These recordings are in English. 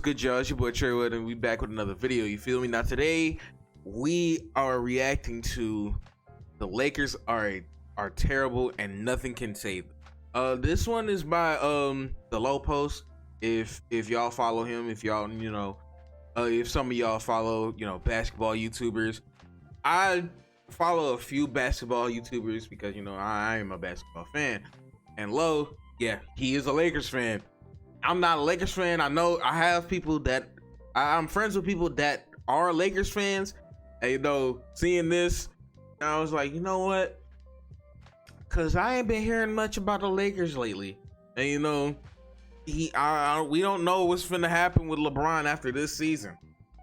good, y'all? It's your boy Treywrld, and we back with another video. You feel me? Now today we are reacting to the Lakers are terrible and nothing can save them. This one is by the Low Post. If y'all follow him, if y'all if some of y'all follow basketball YouTubers, I follow a few basketball YouTubers because I am a basketball fan, and Low, yeah, he is a Lakers fan. I'm not a Lakers fan. I know I have people that I'm friends with people that are Lakers fans. And seeing this, I was like, you know what? Cause I ain't been hearing much about the Lakers lately. And we don't know what's finna happen with LeBron after this season.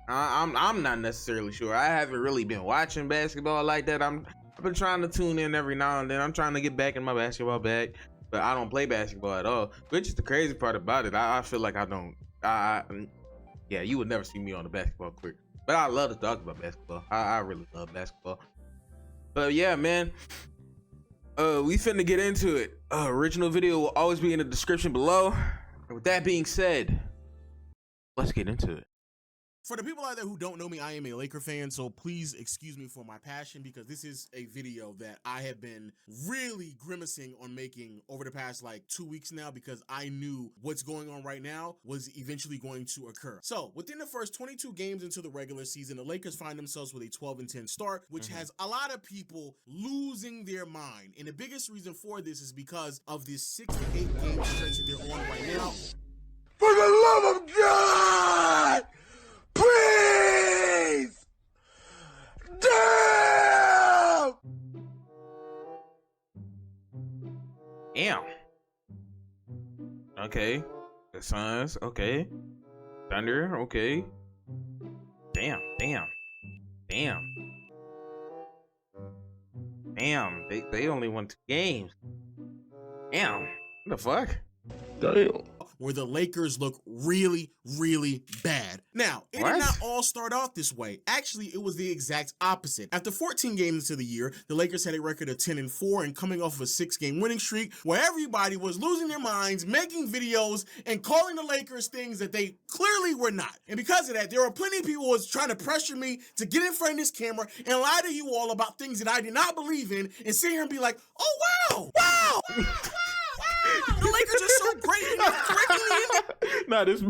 I'm not necessarily sure. I haven't really been watching basketball like that. I've been trying to tune in every now and then. I'm trying to get back in my basketball bag. But I don't play basketball at all, which is the crazy part about it. I feel like I don't. Yeah, you would never see me on the basketball court, but I love to talk about basketball. I really love basketball. But yeah, man, we finna get into it. Original video will always be in the description below. And with that being said, let's get into it. For the people out there who don't know me, I am a Laker fan, so please excuse me for my passion because this is a video that I have been really grimacing on making over the past like 2 weeks now because I knew what's going on right now was eventually going to occur. So within the first 22 games into the regular season, the Lakers find themselves with a 12-10 start, which has a lot of people losing their mind. And the biggest reason for this is because of this 6 to 8 game stretch that they're on right now. For the love of God! Please! Damn! Damn. Okay. The Suns. Okay. Thunder. Okay. Damn. They only won 2 games. Damn. What the fuck? Damn. Where the Lakers look really, really bad. Now, it did not all start off this way. Actually, it was the exact opposite. After 14 games into the year, the Lakers had a record of 10-4 and coming off of a 6-game winning streak where everybody was losing their minds, making videos, and calling the Lakers things that they clearly were not. And because of that, there were plenty of people who was trying to pressure me to get in front of this camera and lie to you all about things that I did not believe in and sit here and be like, oh, wow. The Lakers are so great and they're correcting me. Nah, this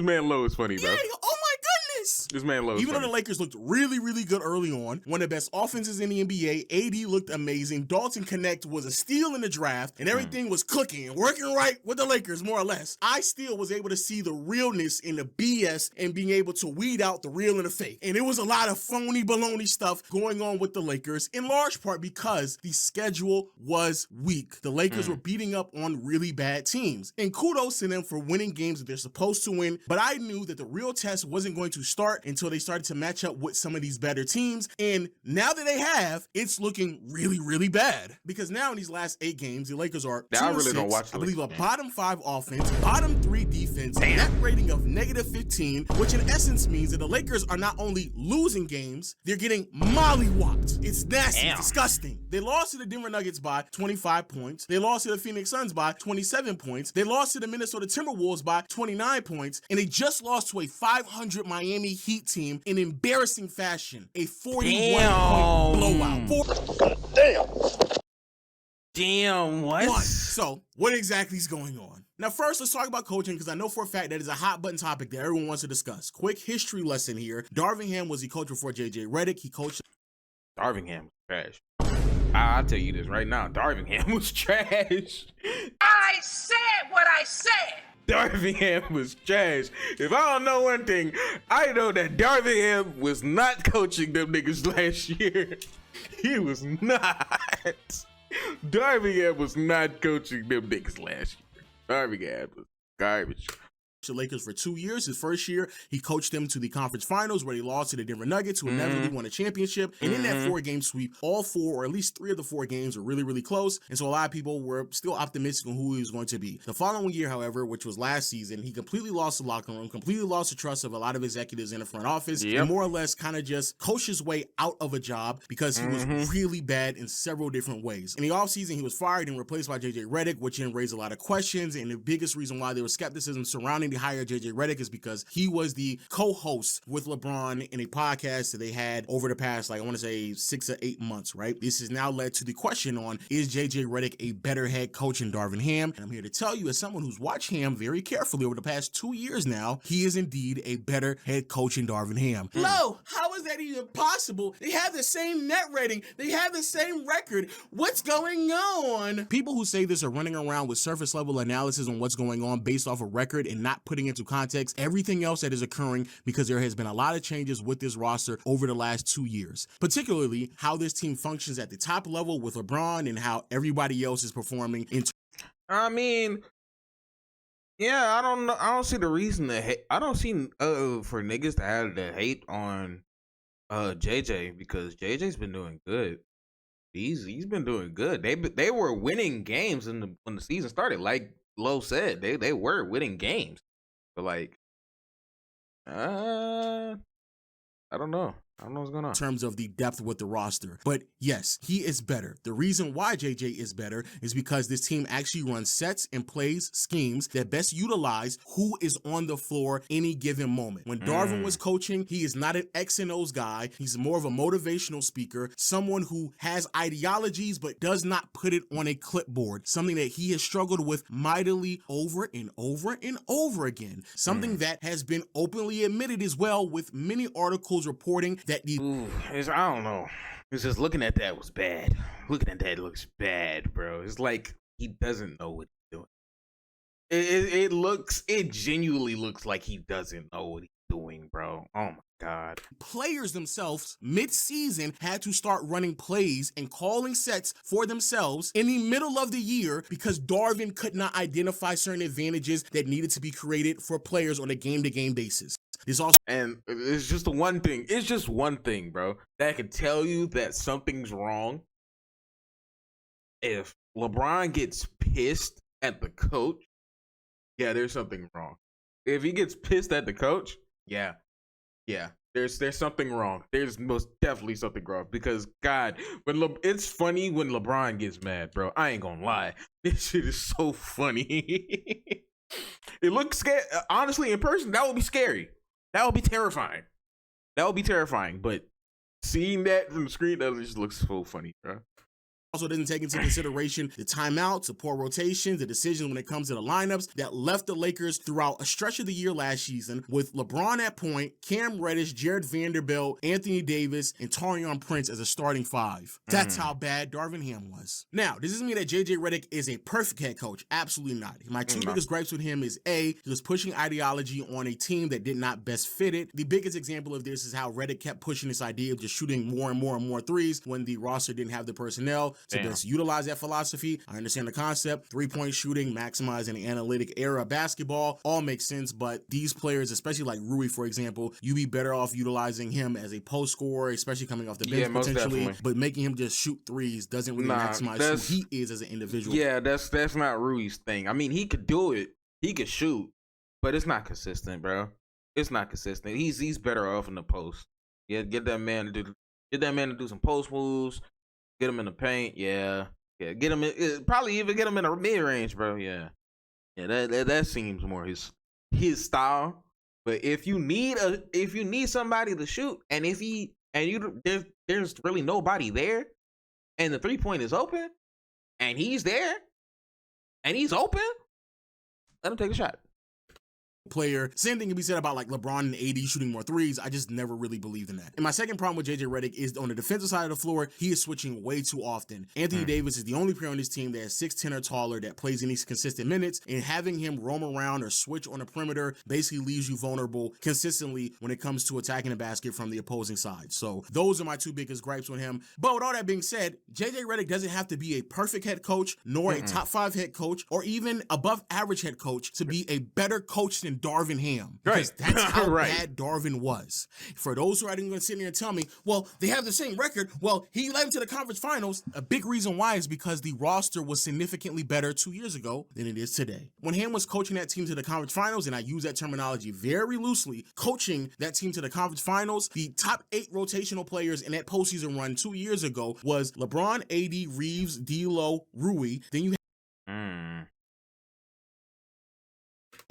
man Low is funny, bro. Yeah, oh my goodness. This man Low is Even funny. though the Lakers looked really, really good early on, one of the best offenses in the NBA, AD looked amazing, Dalton Connect was a steal in the draft, and everything was clicking and working right with the Lakers, more or less. I still was able to see the realness in the BS and being able to weed out the real and the fake. And it was a lot of phony baloney stuff going on with the Lakers, in large part because the schedule was weak. The Lakers were beating up on really bad teams. And kudos to them for winning games that they're supposed to win, but I knew that the real test wasn't going to start until they started to match up with some of these better teams. And now that they have, it's looking really, really bad. Because now in these last 8 games, the Lakers are 2-6, I believe a bottom 5 offense, bottom 3 defense, net rating of -15, which in essence means that the Lakers are not only losing games, they're getting mollywopped. It's nasty, disgusting. They lost to the Denver Nuggets by 25 points. They lost to the Phoenix Suns by 27 points. They lost to the Minnesota Timberwolves by 29 points. And they just lost to a 500 Miami Heat team in embarrassing fashion. A 41-point blowout. Damn, what? So, what exactly is going on? Now, first, let's talk about coaching because I know for a fact that is a hot button topic that everyone wants to discuss. Quick history lesson here. Darvin Ham was the coach before J.J. Redick. He coached. Darvin Ham was trash. I'll tell you this right now. Darvin Ham was trash. I said what I said. Darvin Ham was trash. If I don't know one thing, I know that Darvin Ham was not coaching them niggas last year. He was not. Darvin Ham was not coaching them niggas last year. Darvin Ham was garbage. The Lakers for 2 years. His first year, he coached them to the conference finals where they lost to the Denver Nuggets, who inevitably won a championship. And in that 4-game sweep, all 4 or at least 3 of the 4 games were really, really close. And so a lot of people were still optimistic on who he was going to be. The following year, however, which was last season, he completely lost the locker room, completely lost the trust of a lot of executives in the front office, and more or less kind of just coached his way out of a job because he was really bad in several different ways. In the offseason, he was fired and replaced by J.J. Redick, which then raised a lot of questions. And the biggest reason why there was skepticism surrounding we hired JJ Redick is because he was the co-host with LeBron in a podcast that they had over the past, like, I want to say 6 or 8 months, right? This has now led to the question on, is JJ Redick a better head coach than Darvin Ham? And I'm here to tell you, as someone who's watched Ham very carefully over the past 2 years now, he is indeed a better head coach than Darvin Ham. Lo, how is that even possible? They have the same net rating. They have the same record. What's going on? People who say this are running around with surface level analysis on what's going on based off a record and not putting into context everything else that is occurring, because there has been a lot of changes with this roster over the last 2 years, particularly how this team functions at the top level with LeBron and how everybody else is performing in. I mean, yeah, I don't know. I don't see the reason to hate. I don't see for niggas to have to hate on JJ, because JJ's been doing good. He's been doing good. They were winning games when the season started. Like Lo said, they were winning games. But like, I don't know. I don't know what's going on. In terms of the depth with the roster. But yes, he is better. The reason why JJ is better is because this team actually runs sets and plays schemes that best utilize who is on the floor any given moment. When Darvin was coaching, he is not an X and O's guy. He's more of a motivational speaker, someone who has ideologies but does not put it on a clipboard, something that he has struggled with mightily over and over and over again. Something that has been openly admitted as well, with many articles reporting that the I don't know. It's just looking at that was bad. Looking at that looks bad, bro. It's like he doesn't know what he's doing. It genuinely looks like he doesn't know what he's doing, bro. Oh my God. players themselves mid-season had to start running plays and calling sets for themselves in the middle of the year because Darvin could not identify certain advantages that needed to be created for players on a game-to-game basis. This also, and it's just the one thing. It's just one thing, bro, that can tell you that something's wrong. If LeBron gets pissed at the coach, yeah, there's something wrong. If he gets pissed at the coach, yeah, there's something wrong. There's most definitely something wrong, because God, it's funny when LeBron gets mad, bro. I ain't gonna lie, this shit is so funny. It looks scary. Honestly, in person, that would be scary. That would be terrifying. But seeing that from the screen, that just looks so funny, bro. also didn't take into consideration the timeouts, the poor rotations, the decisions when it comes to the lineups that left the Lakers throughout a stretch of the year last season with LeBron at point, Cam Reddish, Jared Vanderbilt, Anthony Davis, and Taurean Prince as a starting five. That's how bad Darvin Ham was. Now, does this mean that JJ Redick is a perfect head coach? Absolutely not. My two biggest gripes with him is A, he was pushing ideology on a team that did not best fit it. The biggest example of this is how Redick kept pushing this idea of just shooting more and more and more threes when the roster didn't have the personnel to best utilize that philosophy. I understand the concept. 3-point shooting, maximizing the analytic era of basketball, all makes sense, but these players, especially like Rui, for example, you'd be better off utilizing him as a post scorer, especially coming off the bench potentially, but making him just shoot threes doesn't really maximize who he is as an individual. Yeah, that's not Rui's thing. I mean, he could do it. He could shoot, but it's not consistent, bro. It's not consistent. He's better off in the post. Yeah, get that man to do some post moves. Get him in the paint, yeah. Get him in, probably even get him in a mid range, bro. Yeah. That seems more his style. But if you need somebody to shoot, and there's really nobody there, and the 3-point is open, and he's there, and he's open, let him take a shot. Player. Same thing can be said about like LeBron and AD shooting more threes. I just never really believed in that. And my second problem with JJ Redick is on the defensive side of the floor, he is switching way too often. Anthony Davis is the only player on this team that is 6'10" or taller that plays in these consistent minutes, and having him roam around or switch on the perimeter basically leaves you vulnerable consistently when it comes to attacking the basket from the opposing side. So those are my two biggest gripes with him. But with all that being said, JJ Redick doesn't have to be a perfect head coach, nor a top 5 head coach, or even above average head coach to be a better coach than Darvin Ham, because that's how bad Darvin was. For those who are going to sit here and tell me, well, they have the same record. Well, he led them to the conference finals. A big reason why is because the roster was significantly better 2 years ago than it is today. When Ham was coaching that team to the conference finals, and I use that terminology very loosely, coaching that team to the conference finals, the top 8 rotational players in that postseason run 2 years ago was LeBron, AD, Reeves, D'Lo, Rui. Then you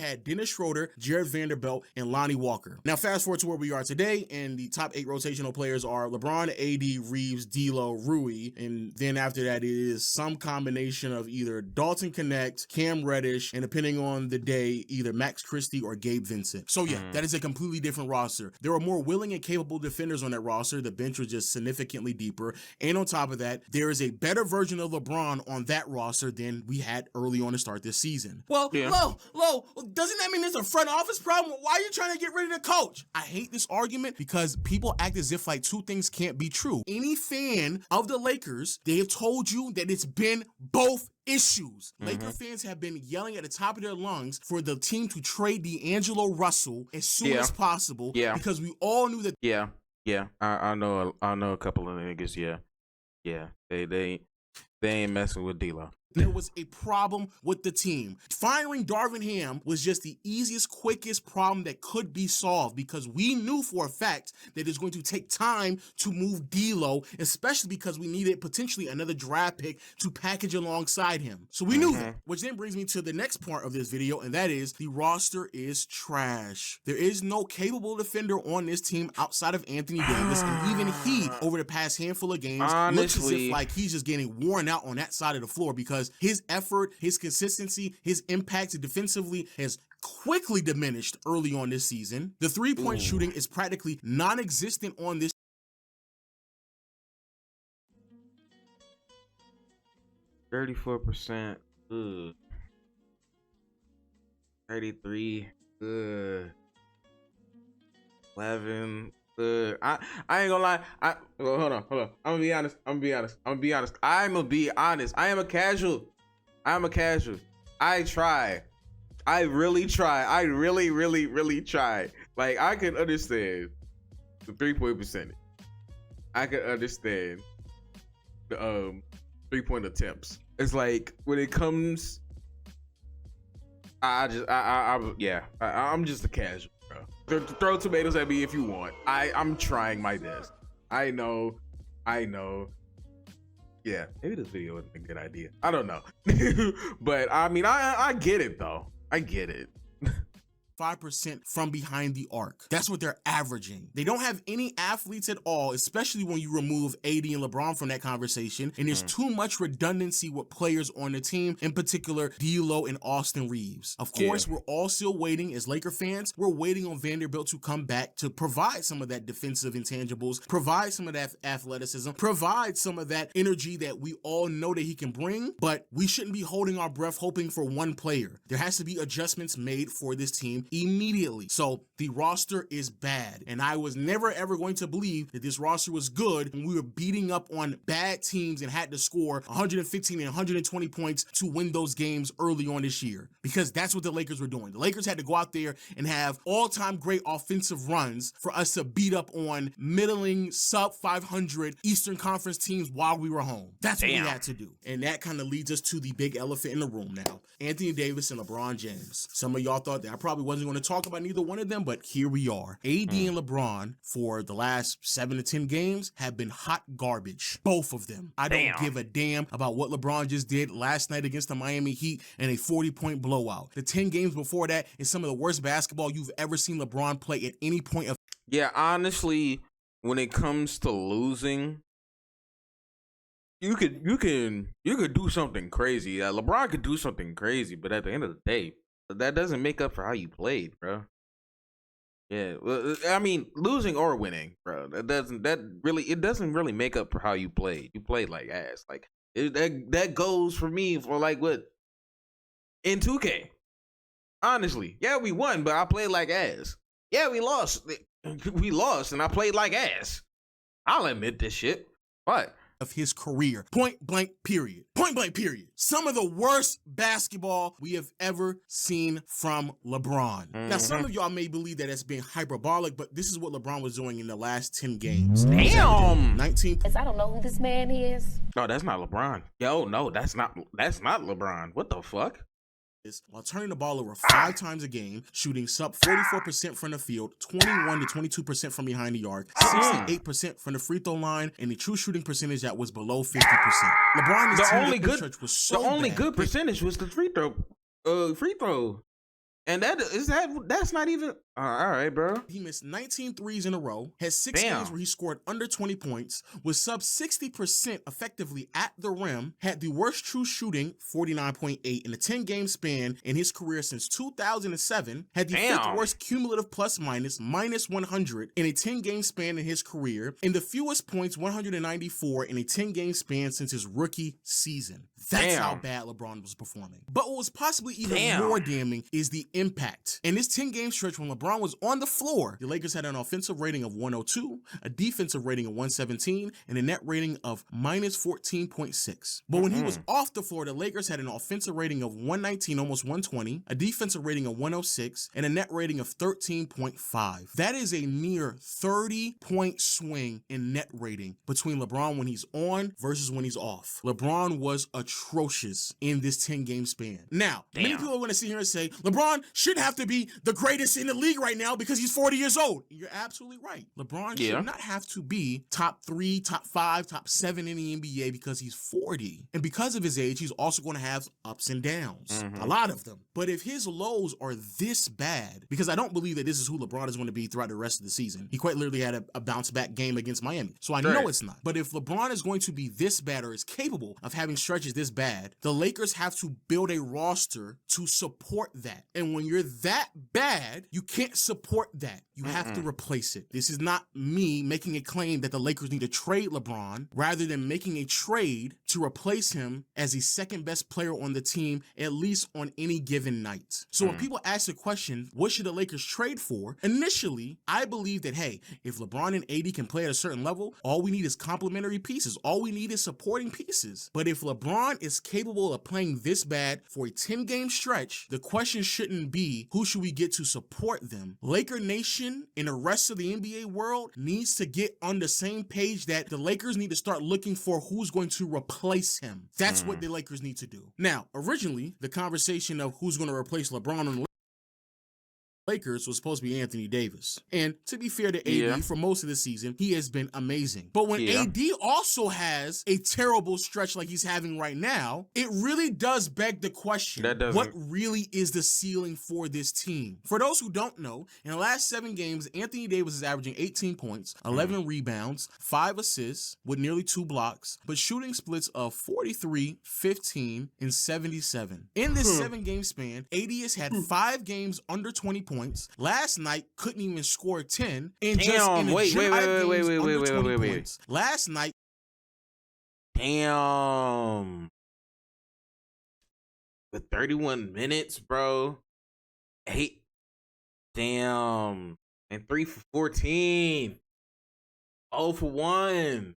had Dennis Schroeder, Jared Vanderbilt, and Lonnie Walker. Now, fast forward to where we are today, and the top 8 rotational players are LeBron, AD, Reeves, D'Lo, Rui, and then after that, it is some combination of either Dalton Connect, Cam Reddish, and depending on the day, either Max Christie or Gabe Vincent. So yeah, that is a completely different roster. There are more willing and capable defenders on that roster. The bench was just significantly deeper. And on top of that, there is a better version of LeBron on that roster than we had early on to start this season. Well, Lo, doesn't that mean there's a front office problem? Why are you trying to get rid of the coach? I hate this argument because people act as if like two things can't be true. Any fan of the Lakers, they have told you that it's been both issues. Laker fans have been yelling at the top of their lungs for the team to trade D'Angelo Russell as soon as possible because we all knew that. I know a couple of niggas. They ain't messing with D'Lo. There was a problem with the team. Firing Darvin Ham was just the easiest, quickest problem that could be solved because we knew for a fact that it's going to take time to move D'Lo, especially because we needed potentially another draft pick to package alongside him. So we knew that, which then brings me to the next part of this video, and that is the roster is trash. There is no capable defender on this team outside of Anthony Davis, and even he, over the past handful of games, looks as if like he's just getting worn out on that side of the floor because his effort, his consistency, his impact defensively has quickly diminished early on this season. The three-point shooting is practically non-existent on this. 34%. 33. 11. I ain't gonna lie. Well, hold on. I'm gonna be honest. I am a casual. I try. I really try. I really try. Like, I can understand the 3-point percentage. I can understand the 3-point attempts. It's like when it comes, I'm just a casual. Throw tomatoes at me if you want. I'm trying my best. I know. Yeah, maybe this video wasn't a good idea. I don't know. But I mean, I get it though. I get it. 5% from behind the arc. That's what they're averaging. They don't have any athletes at all, especially when you remove AD and LeBron from that conversation. And there's too much redundancy with players on the team, in particular D'Lo and Austin Reeves. Of course, we're all still waiting as Laker fans. We're waiting on Vanderbilt to come back to provide some of that defensive intangibles, provide some of that athleticism, provide some of that energy that we all know that he can bring. But we shouldn't be holding our breath hoping for one player. There has to be adjustments made for this team immediately. So the roster is bad, and I was never ever going to believe that this roster was good when we were beating up on bad teams and had to score 115 and 120 points to win those games early on this year, because that's what the Lakers were doing. The Lakers had to go out there and have all-time great offensive runs for us to beat up on middling sub 500 Eastern Conference teams while we were home. That's what we had to do. And that kind of leads us to the big elephant in the room now. Anthony Davis and LeBron James. Some of y'all thought that I probably wasn't going to talk about neither one of them, but here we are. AD and LeBron for the last 7 to 10 games have been hot garbage. Both of them. I don't give a damn about what LeBron just did last night against the Miami Heat in a 40-point blowout. The 10 games before that is some of the worst basketball you've ever seen LeBron play at any point of. Yeah, honestly, when it comes to losing, you could do something crazy. LeBron could do something crazy, but at the end of the day, that doesn't make up for how you played, bro. Yeah, well, I mean, losing or winning, bro, it doesn't really make up for how you played. You played like ass. Like that goes for me for like what in 2K. Honestly, yeah, we won, but I played like ass. Yeah, we lost. We lost, and I played like ass. I'll admit this shit. What? Of his career. Point blank period. Point blank period. Some of the worst basketball we have ever seen from LeBron. Now, some of y'all may believe that it's being hyperbolic, but this is what LeBron was doing in the last 10 games. Damn. 19. I don't know who this man is. No, that's not LeBron. Yo, no, that's not LeBron. What the fuck? While turning the ball over 5 times a game, shooting sub 44% from the field, 21 to 22% from behind the arc, 68% from the free throw line, and the true shooting percentage that was below 50%. LeBron, the only good percentage was the free throw. And that's not even all right, bro. He missed 19 threes in a row, had 6 Damn. games where he scored under 20 points, was sub 60% effectively at the rim, had the worst true shooting, 49.8 in a 10-game span in his career since 2007, had the Damn. 5th worst cumulative plus minus, minus 100 in a 10-game span in his career, and the fewest points, 194 in a 10-game span since his rookie season. That's Damn. how bad LeBron was performing. But what was possibly even Damn. more damning is the impact. In this 10-game stretch when LeBron was on the floor, the Lakers had an offensive rating of 102, a defensive rating of 117, and a net rating of minus 14.6. But when he was off the floor, the Lakers had an offensive rating of 119, almost 120, a defensive rating of 106, and a net rating of 13.5. That is a near 30-point swing in net rating between LeBron when he's on versus when he's off. LeBron was atrocious in this 10-game span. Now, many people are going to sit here and say, LeBron should have to be the greatest in the league right now because he's 40 years old. You're absolutely right. LeBron should not have to be top 3, top 5, top 7 in the NBA because he's 40. And because of his age, he's also going to have ups and downs, a lot of them. But if his lows are this bad, because I don't believe that this is who LeBron is going to be throughout the rest of the season. He quite literally had a bounce back game against Miami. So I know it's not. But if LeBron is going to be this bad or is capable of having stretches this bad, the Lakers have to build a roster to support that. And when you're that bad, you can't support that. You have to replace it. This is not me making a claim that the Lakers need to trade LeBron, rather than making a trade to replace him as the second best player on the team, at least on any given night. So when people ask the question, what should the Lakers trade for? Initially, I believe that, hey, if LeBron and AD can play at a certain level, all we need is complementary pieces. All we need is supporting pieces. But if LeBron is capable of playing this bad for a 10-game stretch, the question shouldn't be, who should we get to support them? Laker Nation and the rest of the NBA world needs to get on the same page that the Lakers need to start looking for who's going to replace him. That's what the Lakers need to do. Now, originally, the conversation of who's going to replace LeBron on the Lakers was supposed to be Anthony Davis. And to be fair to AD, for most of the season, he has been amazing. But when AD also has a terrible stretch like he's having right now, it really does beg the question, what really is the ceiling for this team? For those who don't know, in the last 7 games, Anthony Davis is averaging 18 points, 11 rebounds, 5 assists with nearly 2 blocks, but shooting splits of 43, 15, and 77. In this 7-game span, AD has had 5 games under 20 points. Last night couldn't even score 10, and just in the wait. Last night, the 31 minutes, bro. 8, and 3 for 14. 0 for 1.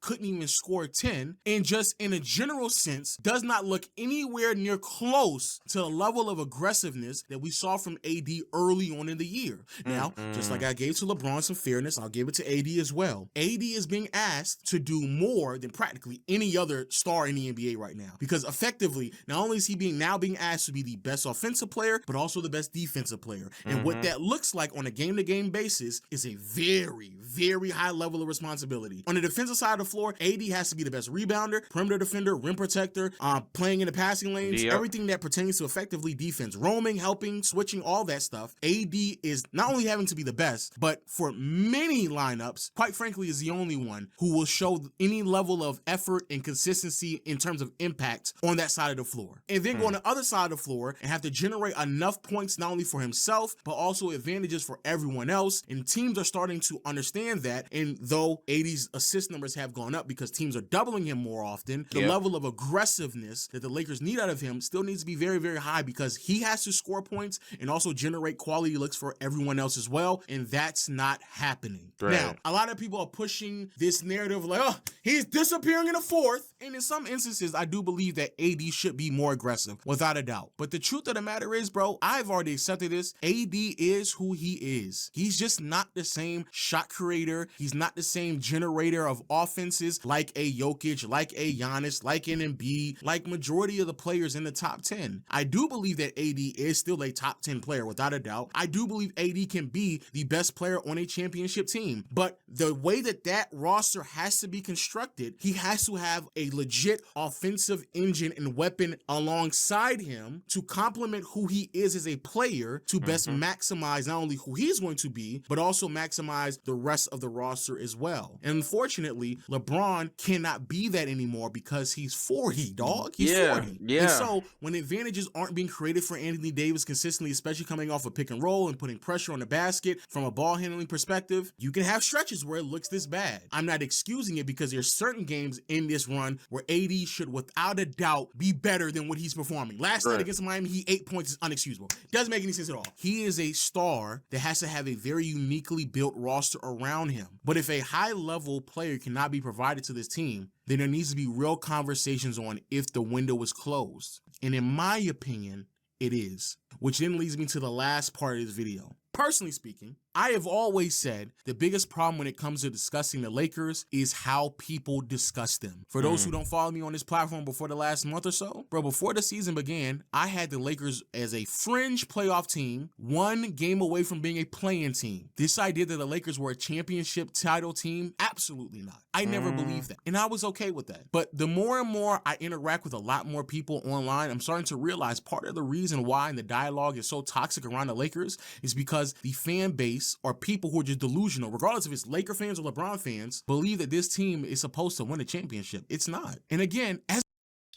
couldn't even score 10, and just in a general sense does not look anywhere near close to the level of aggressiveness that we saw from AD early on in the year. Now, just like I gave to LeBron some fairness, I'll give it to AD as well. AD is being asked to do more than practically any other star in the NBA right now, because effectively, not only is he being asked to be the best offensive player, but also the best defensive player. And what that looks like on a game-to-game basis is a very, very high level of responsibility. On the defensive side of the floor, AD has to be the best rebounder, perimeter defender, rim protector, playing in the passing lanes, everything that pertains to effectively defense, roaming, helping, switching, all that stuff. AD is not only having to be the best, but for many lineups, quite frankly, is the only one who will show any level of effort and consistency in terms of impact on that side of the floor. And then go on the other side of the floor and have to generate enough points not only for himself, but also advantages for everyone else. And teams are starting to understand that. And though AD's assist numbers have gone up because teams are doubling him more often, the level of aggressiveness that the Lakers need out of him still needs to be very, very high, because he has to score points and also generate quality looks for everyone else as well. And that's not happening. Right. Now, a lot of people are pushing this narrative like, oh, he's disappearing in the fourth. And in some instances, I do believe that AD should be more aggressive, without a doubt. But the truth of the matter is, bro, I've already accepted this. AD is who he is. He's just not the same shot creator. He's not the same generator of offense offenses like a Jokic, like a Giannis, like an Embiid, like majority of the players in the top 10. I do believe that AD is still a top 10 player without a doubt. I do believe AD can be the best player on a championship team, but the way that that roster has to be constructed, he has to have a legit offensive engine and weapon alongside him to complement who he is as a player to best maximize not only who he's going to be, but also maximize the rest of the roster as well. And unfortunately, LeBron cannot be that anymore because he's 40, dog. He's 40. Yeah. And so when advantages aren't being created for Anthony Davis consistently, especially coming off a pick and roll and putting pressure on the basket from a ball handling perspective, you can have stretches where it looks this bad. I'm not excusing it because there's certain games in this run where AD should without a doubt be better than what he's performing. Last night against Miami, he 8 points is unexcusable. Doesn't make any sense at all. He is a star that has to have a very uniquely built roster around him. But if a high level player cannot be provided to this team, then there needs to be real conversations on if the window is closed. And in my opinion, it is. Which then leads me to the last part of this video. Personally speaking, I have always said the biggest problem when it comes to discussing the Lakers is how people discuss them. For those who don't follow me on this platform before the last month or so, bro, before the season began, I had the Lakers as a fringe playoff team, one game away from being a play-in team. This idea that the Lakers were a championship title team, absolutely not. I never believed that, and I was okay with that. But the more and more I interact with a lot more people online, I'm starting to realize part of the reason why the dialogue is so toxic around the Lakers is because the fan base or people who are just delusional, regardless if it's Laker fans or LeBron fans, believe that this team is supposed to win a championship. It's not. And again, as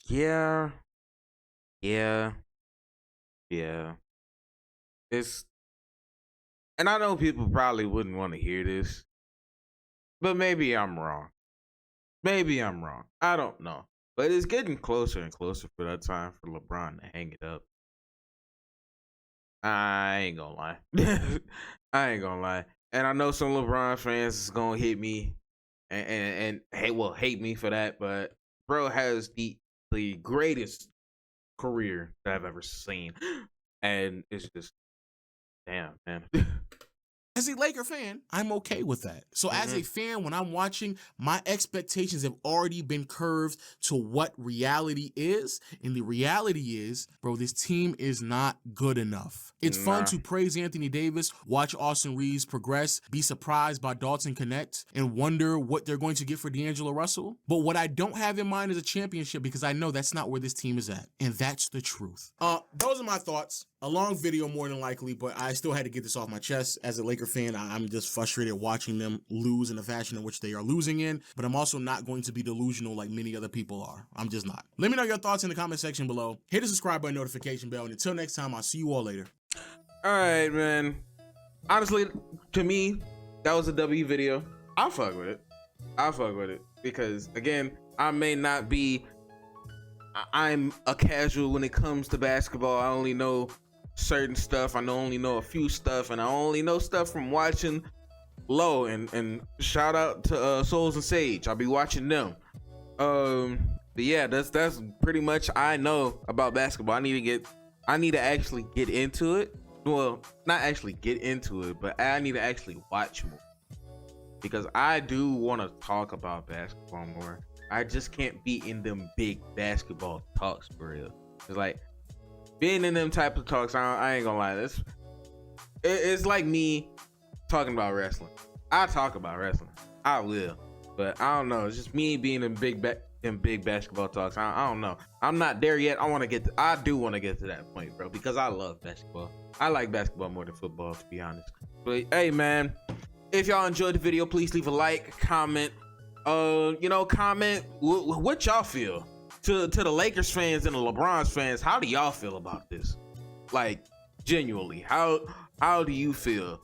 Yeah. It's, and I know people probably wouldn't want to hear this, but maybe I'm wrong. I don't know. But it's getting closer and closer for that time for LeBron to hang it up. I ain't gonna lie. And I know some LeBron fans is gonna hit me and hate me for that, but bro has the greatest career that I've ever seen. And it's just, damn, man. As a Laker fan, I'm okay with that. So as a fan, when I'm watching, my expectations have already been curved to what reality is. And the reality is, bro, this team is not good enough. It's fun to praise Anthony Davis, watch Austin Reeves progress, be surprised by Dalton Connect, and wonder what they're going to get for D'Angelo Russell. But what I don't have in mind is a championship because I know that's not where this team is at. And that's the truth. Those are my thoughts. A long video more than likely, but I still had to get this off my chest. As a Laker fan, I'm just frustrated watching them lose in the fashion in which they are losing in, but I'm also not going to be delusional like many other people are. I'm just not. Let me know your thoughts in the comment section below. Hit the subscribe button, notification bell, and until next time, I'll see you all later. All right, man. Honestly, to me, that was a W video. I'll fuck with it because, again, I may not be, I'm a casual when it comes to basketball. I only know certain stuff. I only know a few stuff, and I only know stuff from watching Low, and shout out to Souls and Sage. I'll be watching them. But yeah, that's pretty much I know about basketball. I need to actually get into it. Well, not actually get into it, but I need to actually watch more because I do want to talk about basketball more. I just can't be in them big basketball talks for real. It's like being in them type of talks, I ain't gonna lie. It's like me talking about wrestling. I talk about wrestling. I will. But I don't know. It's just me being in big basketball talks. I don't know. I'm not there yet. I do want to get to that point, bro, because I love basketball. I like basketball more than football, to be honest. But hey, man, if y'all enjoyed the video, please leave a like, comment. Comment what y'all feel. To the Lakers fans and the LeBron fans, how do y'all feel about this? Like, genuinely, how do you feel?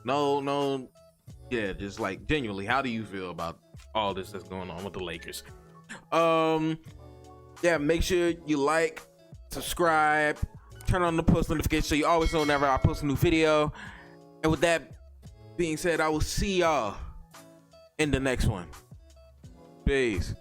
No, yeah, just like genuinely, how do you feel about all this that's going on with the Lakers? Yeah, make sure you like, subscribe, turn on the post notification so you always know whenever I post a new video. And with that being said, I will see y'all in the next one. Peace.